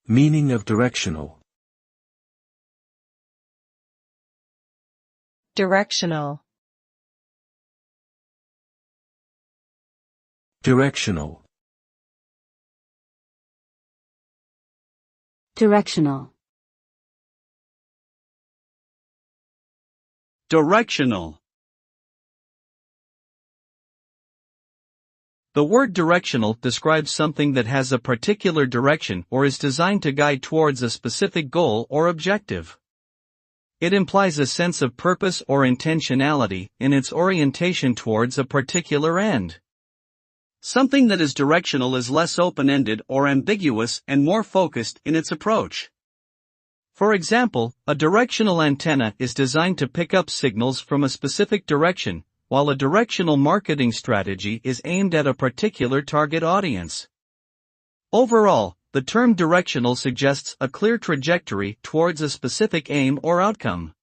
Meaning of directional. Directional. Directional. Directional. Directional. The word directional describes something that has a particular direction or is designed to guide towards a specific goal or objective. It implies a sense of purpose or intentionality in its orientation towards a particular end. Something that is directional is less open-ended or ambiguous and more focused in its approach. For example, a directional antenna is designed to pick up signals from a specific direction, while a directional marketing strategy is aimed at a particular target audience. Overall, the term directional suggests a clear trajectory towards a specific aim or outcome.